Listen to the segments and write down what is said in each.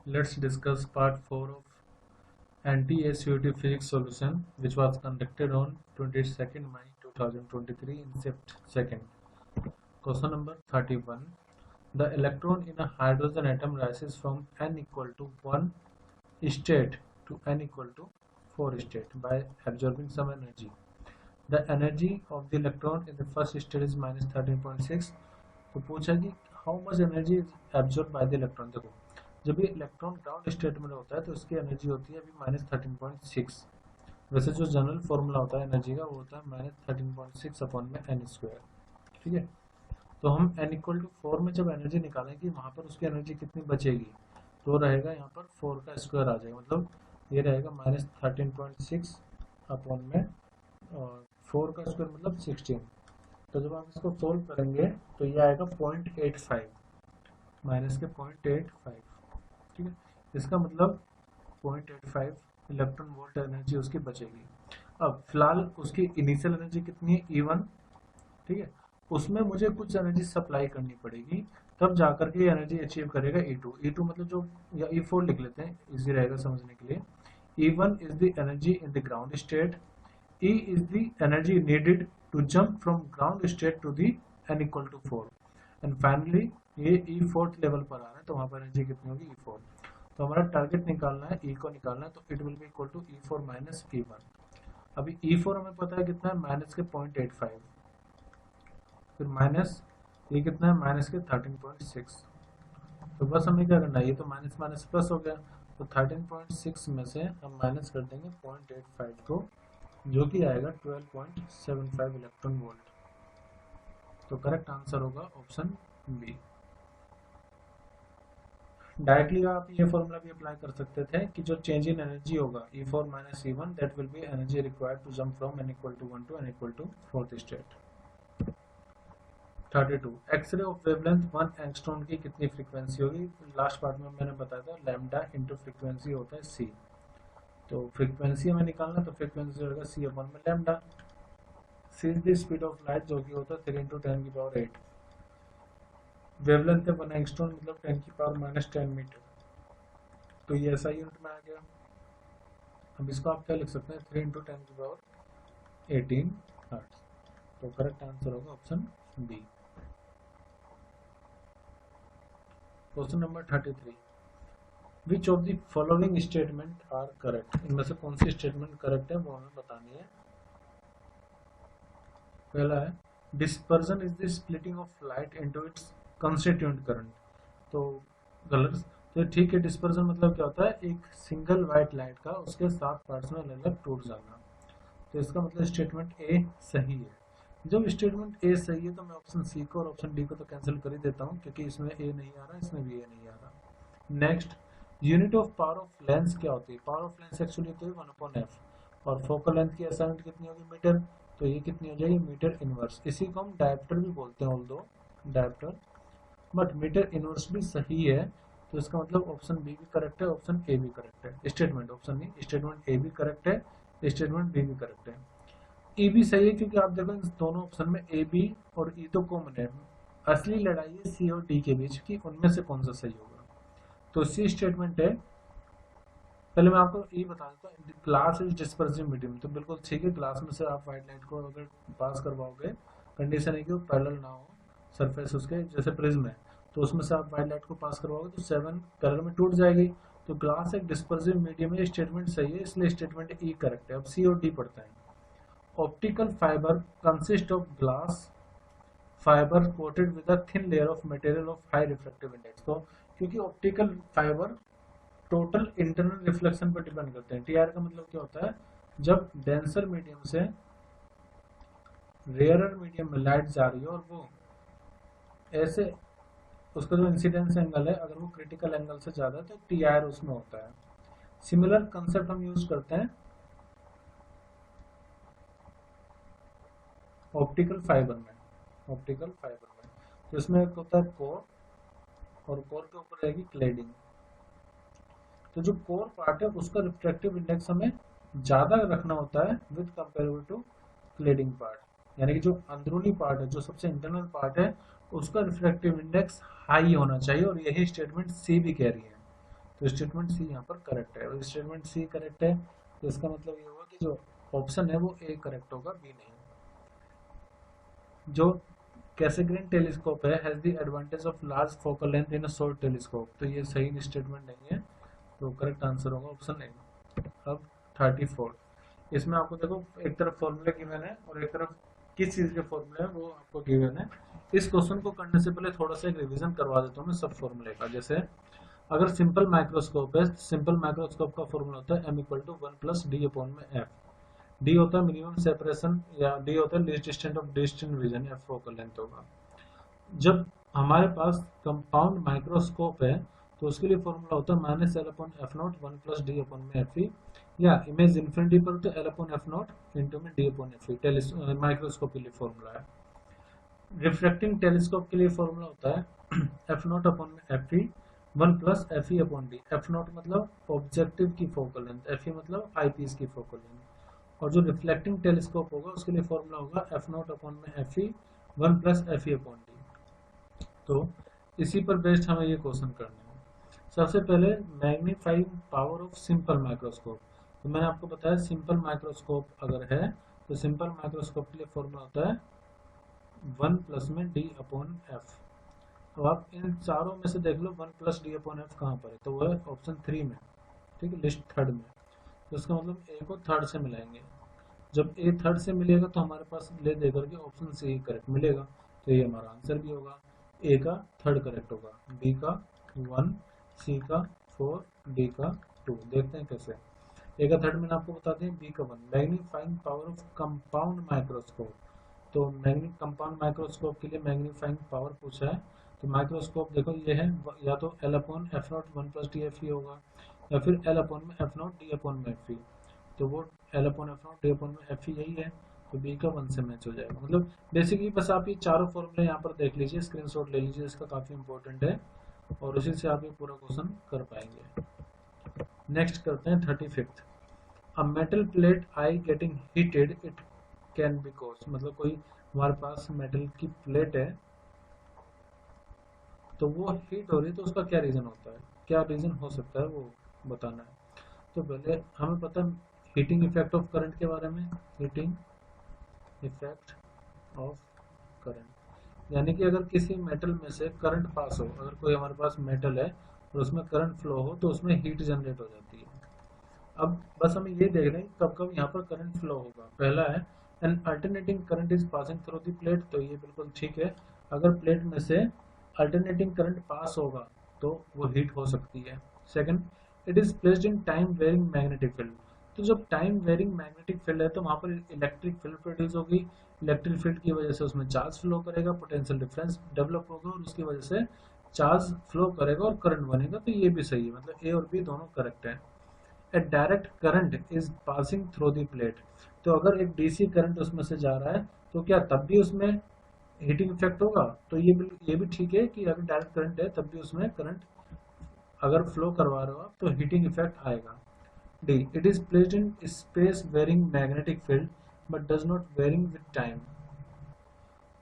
Let's discuss part 4 of anti-SUT physics solution, which was conducted on 22nd May 2023 in shift second. Question number 31. The electron in a hydrogen atom rises from n equal to 1 state to n equal to 4 state by absorbing some energy. The energy of the electron in the first state is minus 13.6. तो पूछा कि how much energy is absorb by the electron. देखो, जब ये electron ground state में होता है तो इसकी एनर्जी होती है अभी माइनस 13.6। वैसे जो जनरल फॉर्मूला होता है एनर्जी का वो होता है माइनस 13.6 अपॉन में एन स्क्वायर। ठीक है, तो हम एन इक्वल टू 4 में जब एनर्जी निकालेंगे वहाँ पर उसकी एनर्जी कितनी बचेगी, तो रहेगा यहाँ पर 4 का स्क्वायर आ जाएगा, मतलब ये रहेगा माइनस 13.6 अपॉन में और 4 का स्क्वायर मतलब 16। तो जब आप इसको सोल्व करेंगे तो ये आएगा 0.85 माइनस के 0.85। ठीक है, इसका मतलब 0.85 इलेक्ट्रॉन वोल्ट एनर्जी उसकी बचेगी। अब फिलहाल उसकी इनिशियल एनर्जी कितनी है, E1। ठीक है, उसमें मुझे कुछ एनर्जी सप्लाई करनी पड़ेगी, तब जाकर के एनर्जी अचीव करेगा E2। E2 मतलब जो, या E4 लिख लेते हैं, इजी रहेगा समझने के लिए। E1 is the energy in the ground state, E is the energy needed to jump from ground state to the n equal to 4 and finally ये E4th लेवल पर आ रहा है तो वहाँ पर एनर्जी कितनी होगी, E4। तो हमारा टारगेट निकालना है, E को निकालना है, तो it will be equal to E4 minus E1। अभी E4 हमें पता है कितना है, माइनस के 0.85, फिर माइनस ये कितना है, माइनस के 13.6। तो बस हमें क्या करना है, ये तो माइनस माइनस प्लस हो गया, तो 13.6 में से हम माइनस कर देंगे 0.85 को, जो कि आएगा 12.75 इलेक्ट्रॉन वोल्ट। तो करेक्ट आंसर होगा ऑप्शन बी। डायरेक्टली आप ये फॉर्मूला भी अप्लाई कर सकते थे कि जो चेंज इन एनर्जी होगा E4 minus E1 that will be energy required to jump from n equal to 1 to n equal to 4th state. 32 X-ray of wavelength 1 angstrom की कितनी फ्रीक्वेंसी होगी। लास्ट पार्ट में मैंने बताया था लैम्डा इंटू फ्रीक्वेंसी होता है c। तो फ्रीक्वेंसी हमें निकालना, तो फ्रीक्वेंसी होगा c अपॉन में lambda. c is the speed of light, जो कि होता है 3 इंटू 10 की पावर 8। वेवलेंथ है 1 एंगस्ट्रॉन मतलब 10 की पावर माइनस 10 मीटर, तो ये ऐसा यूनिट में आ गया। अब इसको आप क्या लिख सकते हैं, 3 इंटू 10 की पावर 18 हर्ट्ज। तो करेक्ट आंसर होगा option B. Question number 33। Which of the following statement are correct. इनमें से कौन सी स्टेटमेंट करेक्ट है वो हमें बतानी है। पहला है dispersion is the splitting of light into its constituent current. तो गलत। तो ठीक है, डिस्पर्जन मतलब क्या होता है, एक सिंगल वाइट लाइट का उसके 7 पार्ट्स में अलग अलग टूट जाना। तो इसका मतलब स्टेटमेंट ए सही है। जब स्टेटमेंट ए सही है तो मैं ऑप्शन सी को और ऑप्शन डी को तो कैंसिल कर ही देता हूँ, क्योंकि इसमें ए नहीं आ रहा, इसमें भी ए नहीं आ रहा। Next, unit of power of lens क्या होती है। पावर ऑफ लेंस एक्चुअली होती है 1/f और फोकल लेंथ की असाइनमेंट कितनी होगी, मीटर। तो ये कितनी हो जाएगी, मीटर इनवर्स। इसी को हम डायप्टर भी बोलते हैं, although dioptre, but metre inverse भी सही है। तो इसका मतलब ऑप्शन बी भी करेक्ट है, ऑप्शन ए भी करेक्ट है। स्टेटमेंट, ऑप्शन नहीं, स्टेटमेंट ए भी करेक्ट है, स्टेटमेंट बी भी करेक्ट है। ई भी सही है, क्योंकि आप देखो इन दोनों ऑप्शन में ए बी और ई तो कॉमन है। असली लड़ाई है सी और डी के बीच की, उनमें से कौन सा सही होगा। तो सी स्टेटमेंट है। पहले मैं आपको ये बता देता हूँ, ग्लास इज डिस्पर्सिव मीडियम, तो बिल्कुल ठीक है। ग्लास में से आप व्हाइट लाइट को अगर पास करवाओगे, कंडीशन है कि वो पैरेलल ना हो सरफेस उसके, जैसे प्रिज्म है, तो उसमें से आप व्हाइट लाइट को पास करवाओगे तो 7 कलर में टूट जाएगी। तो ग्लास एक डिस्पर्सिव मीडियम है, स्टेटमेंट सही है, इसलिए स्टेटमेंट ई करेक्ट है। अब सी और डी पढ़ते हैं। Optical fibre consist of glass fibre coated with a thin layer of material of high reflective index. तो क्योंकि optical fibre total internal reflection पर डिपेंड करते हैं। टीआर का मतलब क्या होता है, जब डेंसर मीडियम से रेयरर मीडियम में लाइट जा रही है और वो ऐसे, उसका जो इंसिडेंस एंगल है अगर वो क्रिटिकल एंगल से ज्यादा है तो टीआर उसमें होता है। सिमिलर कंसेप्ट हम यूज करते हैं ऑप्टिकल फाइबर में। ऑप्टिकल फाइबर में तो इसमें एक होता है कोर, और कोर के ऊपर रहेगी क्लेडिंग। तो जो कोर पार्ट है उसका रिफ्रैक्टिव इंडेक्स हमें ज्यादा रखना होता है with comparative to cladding part, यानी कि जो अंदरूनी पार्ट है, जो सबसे इंटरनल पार्ट है, उसका रिफ्रैक्टिव इंडेक्स हाई होना चाहिए, और यही स्टेटमेंट सी भी कह रही है। तो स्टेटमेंट सी यहाँ पर करेक्ट है। और स्टेटमेंट सी करेक्ट है तो इसका मतलब ये हुआ कि जो ऑप्शन है वो ए करेक्ट होगा, बी नहीं। जो कैसेग्रेन टेलीस्कोप है has the advantage of large focal length in a short telescope, तो ये सही स्टेटमेंट नहीं है, तो करेक्ट आंसर होगा ऑप्शन ए। अब 34, इसमें आपको देखो एक तरफ फॉर्मूले गिवन है और एक तरफ किस चीज के फॉर्मूले है वो आपको गिवन है। इस क्वेश्चन को करने से पहले थोड़ा सा एक रिवीजन करवा देता हूँ मैं सब फॉर्मूले का। जैसे अगर सिंपल माइक्रोस्कोप है, सिंपल माइक्रोस्कोप का फॉर्मूला होता है m equal to 1 plus D upon में f। डी होता है मिनिमम सेपरेशन या डी होता है least distance of distant vision, f focal length होगा। जब हमारे पास कंपाउंड माइक्रोस्कोप है तो उसके लिए फॉर्मूला होता है minus L upon F not 1 plus D upon में एफ ई, या इमेज इन्फिनिटी पर तो L upon F not into में D upon F E microscope के लिए फॉर्मूला है। रिफ्रैक्टिंग टेलीस्कोप के लिए फॉर्मूला होता है एफ नॉट अपॉन में F E 1 plus F E upon D. F not मतलब ऑब्जेक्टिव की फोकल लेंथ, एफ ई मतलब आई पीस की फोकल लेंथ। और जो रिफ्लेक्टिंग टेलीस्कोप होगा उसके लिए फॉर्मूला होगा एफ नॉट अपॉन में एफ ई 1 plus F E upon D. तो इसी पर बेस्ड हमें ये क्वेश्चन करना है। सबसे पहले magnifying power of simple microscope. तो मैंने आपको बताया सिंपल माइक्रोस्कोप अगर है तो सिंपल माइक्रोस्कोप के लिए फॉर्मूला होता है 1 प्लस में डी अपॉन एफ। अब आप इन चारों में से देख लो 1 प्लस डी अपॉन एफ कहाँ पर है, तो वो है ऑप्शन 3 में, ठीक है, लिस्ट थर्ड में। तो इसका मतलब ए को थर्ड से मिलाएंगे। जब ए थर्ड से मिलेगा तो हमारे पास ले दे करके ऑप्शन सी करेक्ट मिलेगा, तो ये हमारा आंसर भी होगा। ए का थर्ड करेक्ट होगा, बी का 1, सी का 4, डी का 2। देखते हैं कैसे। ए का थर्ड मैंने आपको बता दिया, बी का 1। Magnifying power of compound microscope, तो कंपाउंड माइक्रोस्कोप के लिए मैग्नीफाइंग पावर पूछा है। तो माइक्रोस्कोप देखो ये है, या तो L upon F not 1 plus D F E होगा, या फिर एल अपॉन में एफ नॉट डी अपॉन में एफ ई। तो वो L upon F not D upon में एफ ई यही है, तो बी का 1 से मैच हो जाएगा। मतलब बेसिकली बस आप ये चारों फॉर्मूले यहाँ पर देख लीजिए, स्क्रीनशॉट ले लीजिए, इसका काफ़ी इंपॉर्टेंट है और उसी से आप ये पूरा क्वेश्चन कर पाएंगे। नेक्स्ट करते हैं 35th। A metal plate I getting heated it can be cause, मतलब कोई हमारे पास मेटल की प्लेट है तो वो हीट हो रही है, तो उसका क्या रीज़न होता है, क्या रीज़न हो सकता है वो बताना है। तो पहले हमें पता है हीटिंग इफेक्ट ऑफ करंट के बारे में, हीटिंग इफेक्ट ऑफ करंट, यानी कि अगर किसी मेटल में से करंट पास हो, अगर कोई हमारे पास मेटल है और उसमें करंट फ्लो हो तो उसमें हीट जनरेट हो जाती है। अब बस हमें ये देख रहे हैं कब कब यहाँ पर करंट फ्लो होगा। पहला है N alternating current is passing through the plate, तो ये बिल्कुल ठीक है, अगर प्लेट में से अल्टरनेटिंग करंट पास होगा तो वो हीट हो सकती है। Second, it is placed in time varying magnetic field, तो जब टाइम वेरिंग मैग्नेटिक फील्ड है तो वहाँ पर इलेक्ट्रिक फील्ड प्रोड्यूस होगी, इलेक्ट्रिक फील्ड की वजह से उसमें चार्ज फ्लो करेगा, पोटेंशियल डिफरेंस डेवलप होगा और उसकी वजह से चार्ज फ्लो करेगा और करंट बनेगा, तो ये भी सही है, मतलब ए और बी दोनों करेक्ट है। A direct current is passing through the plate, तो अगर एक डीसी करंट उसमें से जा रहा है तो क्या तब भी उसमें हीटिंग इफेक्ट होगा, तो ये भी ठीक है कि अगर डायरेक्ट करंट है तब भी उसमें करंट अगर फ्लो करवा रहे हो आप तो हीटिंग इफेक्ट आएगा। D, it is placed in space varying magnetic field but does not varying with time,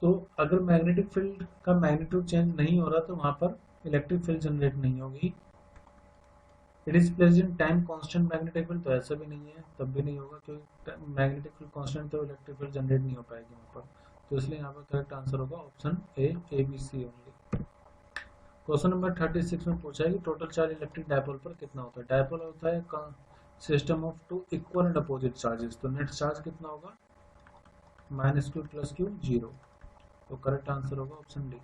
तो अगर मैग्नेटिक फील्ड का मैग्नीट्यूड चेंज नहीं हो रहा तो वहां पर इलेक्ट्रिक फील्ड जनरेट नहीं होगी। It is placed in time constant magnetic field, तो ऐसा भी नहीं है, तब भी नहीं होगा क्योंकि मैग्नेटिक फील्ड कांस्टेंट तो इलेक्ट्रिक फील्ड जनरेट नहीं हो पाएगी वहाँ पर, तो इसलिए यहाँ पर करेक्ट आंसर होगा option A B C only. Question number 36 में पूछा है कि टोटल चार्ज इलेक्ट्रिक डायपोल पर कितना होता है। डायपोल होता है system of two equal and opposite charges, तो नेट चार्ज कितना होगा -q + q 0, तो करेक्ट आंसर होगा ऑप्शन डी।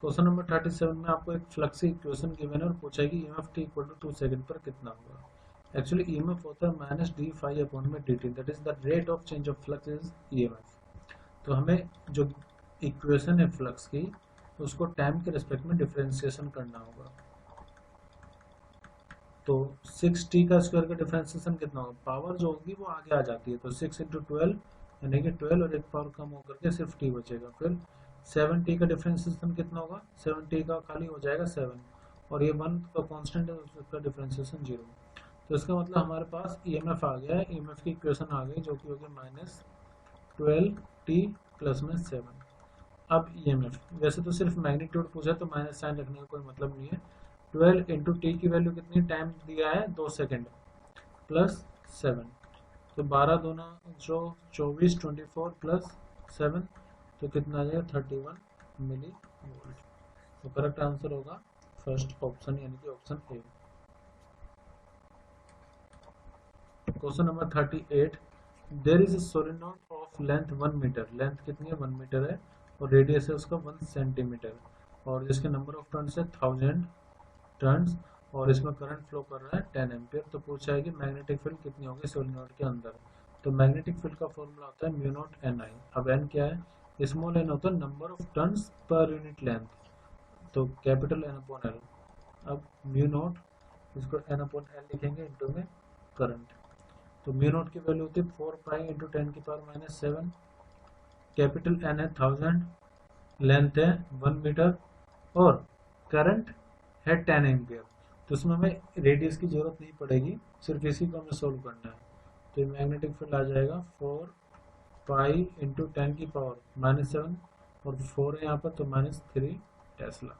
क्वेश्चन नंबर 37 में आपको एक फ्लक्स की इक्वेशन गिवन है और पूछा है कि ईएमएफ t = 2 सेकंड पर कितना होगा। एक्चुअली ईएमएफ होता है -d phi अपॉन में dt, that is the rate of change of flux is EMF. तो हमें जो इक्वेशन है फ्लक्स की उसको टाइम के रिस्पेक्ट में डिफरेंशिएशन करना होगा। तो 6t का स्क्वायर का डिफरेंशिएशन कितना होगा, पावर जो होगी वो आगे आ जाती है, तो 6 × 12 यानी कि 12 और एक पावर कम होकर के सिर्फ t बचेगा। फिर 7t का डिफरेंशिएशन कितना होगा, 7t का खाली हो जाएगा 7 और ये 1 का कांस्टेंट है उसका डिफरेंशिएशन 0, तो इसका मतलब हमारे पास ईएमएफ आ गया है, ईएमएफ की इक्वेशन आ गई जो कि होगी -12t + 7। अब ईएमएफ वैसे तो सिर्फ मैग्नीट्यूड पूछा तो माइनस साइन रखने का कोई मतलब नहीं है, 12 इंटू टी की वैल्यू कितनी, टाइम दिया है 2 सेकेंड, प्लस 7, तो 12 दूना जो 24, 24 प्लस 7, तो कितना आ जाएगा 31 मिली वोल्ट। तो करेक्ट आंसर होगा फर्स्ट ऑप्शन यानी कि option A. Question number 38, there is a solenoid of length 1 metre, length कितनी है 1 मीटर है और रेडियस है उसका 1 सेंटीमीटर, और जिसके नंबर ऑफ टर्न्स है 1000 टर्न्स, और इसमें करंट फ्लो कर रहा है 10 एम्पियर। तो पूछा है कि मैग्नेटिक फील्ड कितनी होगी सोलेनोइड के अंदर। तो मैग्नेटिक फील्ड का फॉर्मूला होता है म्यू नॉट एन आई। अब एन क्या है, स्मॉल एन होता है number of turns per unit length, तो कैपिटल एन अपॉन एल। अब म्यू नॉट, इसको एन अपॉन एल लिखेंगे इंटू में करंट, तो म्यू नॉट की वैल्यू होती है 4 पाई इंटू 10 की पावर माइनस 7, कैपिटल एन है 1000, लेंथ है 1 मीटर और करंट है 10 एम्पियर। तो उसमें हमें रेडियस की जरूरत नहीं पड़ेगी, सिर्फ इसी को हमें सोल्व करना है। तो मैग्नेटिक फील्ड आ जाएगा 4 पाई इंटू 10 की पावर माइनस 7 और 4 है यहाँ पर तो माइनस 3 टेस्ला।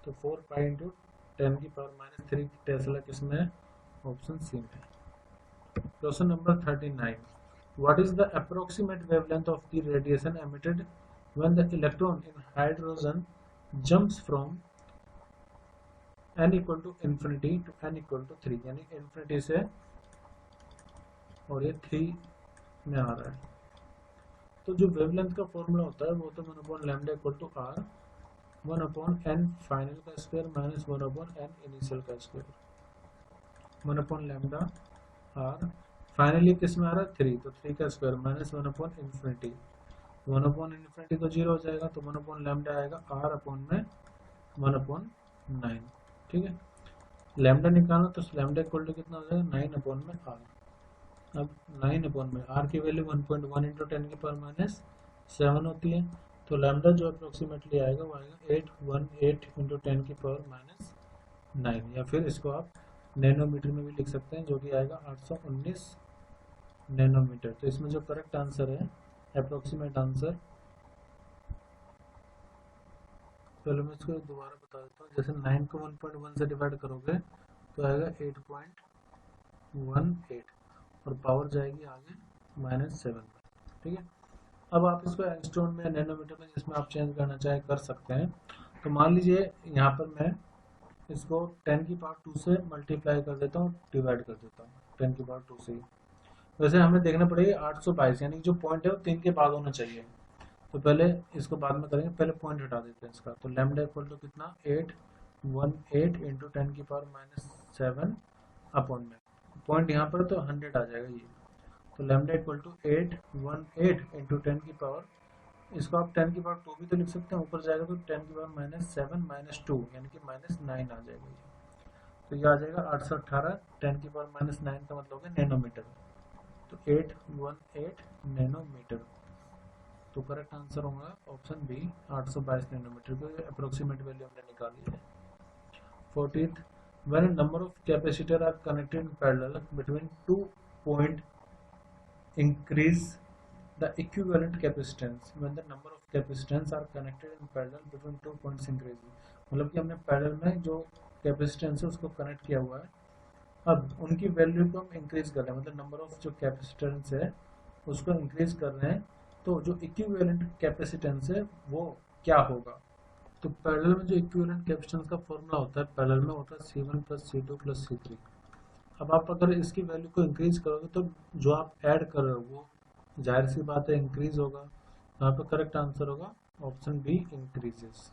तो 4 पाई इंटू 10 की पावर माइनस 3 टेस्ला किसमें है, ऑप्शन सी में। Question number 39, what is the approximate wavelength of the radiation emitted when the electron in hydrogen jumps from n equal to infinity to n equal to 3, यानी infinity से और ये 3 में आ रहा है। तो जो वेवलेंथ का फॉर्मूला होता है वो तो 1 upon lambda equal to R 1 upon N final का square minus 1 upon N initial का square, 1 upon lambda R finally किस में आ रहा है 3, तो 3 का square minus 1 upon infinity, 1 upon infinity तो 0 हो जाएगा, तो 1 अपॉन लैम्डा आएगा आर अपॉन में 1 अपॉन 9। ठीक है, लैम्डा निकालना तो लैम्डा इक्वल टू कितना हो जाएगा 9 अपॉन में आर। अब 9 अपॉन में आर की वैल्यू 1.1 इंटू 10 की पावर माइनस 7 होती है, तो लैम्डा जो अप्रोक्सीमेटली आएगा वो आएगा 818 इंटू 10 की पावर माइनस 9, या फिर इसको आप नैनोमीटर में भी लिख सकते हैं जो कि आएगा 819 नैनोमीटर। तो इसमें जो करेक्ट आंसर है अप्रोक्सीमेट आंसर, पहले मैं इसको दोबारा बता देता हूँ। जैसे 9 को 1.1 से डिवाइड करोगे तो आएगा 8.18 और पावर जाएगी आगे माइनस 7 में। ठीक है, अब आप इसको एंगस्ट्रॉन में नैनोमीटर में जिसमें आप चेंज करना चाहे कर सकते हैं। तो मान लीजिए यहाँ पर मैं इसको 10 की पावर 2 से मल्टीप्लाई कर देता हूँ, डिवाइड कर देता हूँ 10 की पावर 2 से ही। वैसे हमें देखना पड़ेगा 822, यानी जो पॉइंट है वो 3 के बाद होना चाहिए। तो पहले इसको बाद में करेंगे, पहले पॉइंट हटा देते हैं इसका। तो लैम्डा इक्वल टू कितना 818 इंटू 10 की पावर माइनस 7 अपॉन में पॉइंट यहाँ पर तो 100 आ जाएगा ये। तो लैम्डा इक्वल टू 818 इंटू 10 की पावर, इसको आप 10 की पावर 2 भी तो लिख सकते हैं, ऊपर जाएगा तो 10 की पावर माइनस 7 माइनस 2 यानी कि माइनस 9 आ जाएगा ये। तो ये आ जाएगा 818 10 की पावर माइनस 9 का मतलब है नैनोमीटर, तो 818 नैनोमीटर। तो करेक्ट आंसर होगा ऑप्शन बी 822 नैनोमीटर की अप्रोक्सीमेट वैल्यू हमने निकाली है। 14th, when a number of capacitor are connected in parallel between 2 point increase the equivalent capacitance when the number of capacitance are connected in parallel between 2 points increase, मतलब कि हमने parallel में जो capacitance है उसको कनेक्ट किया हुआ है, अब उनकी वैल्यू को हम इंक्रीज कर रहे हैं, मतलब नंबर ऑफ जो कैपेसिटेंस है उसको इंक्रीज कर रहे हैं, तो जो इक्विवेलेंट कैपेसिटेंस है वो क्या होगा। तो पैरेलल में जो इक्विवेलेंट कैपेसिटेंस का फॉर्मूला होता है पैरेलल में होता है C1 plus C2 plus C3। अब आप अगर इसकी वैल्यू को इंक्रीज करोगे तो जो आप ऐड कर रहे हो वो जाहिर सी बात है इंक्रीज होगा। यहाँ पर करेक्ट आंसर होगा ऑप्शन बी इंक्रीजेस।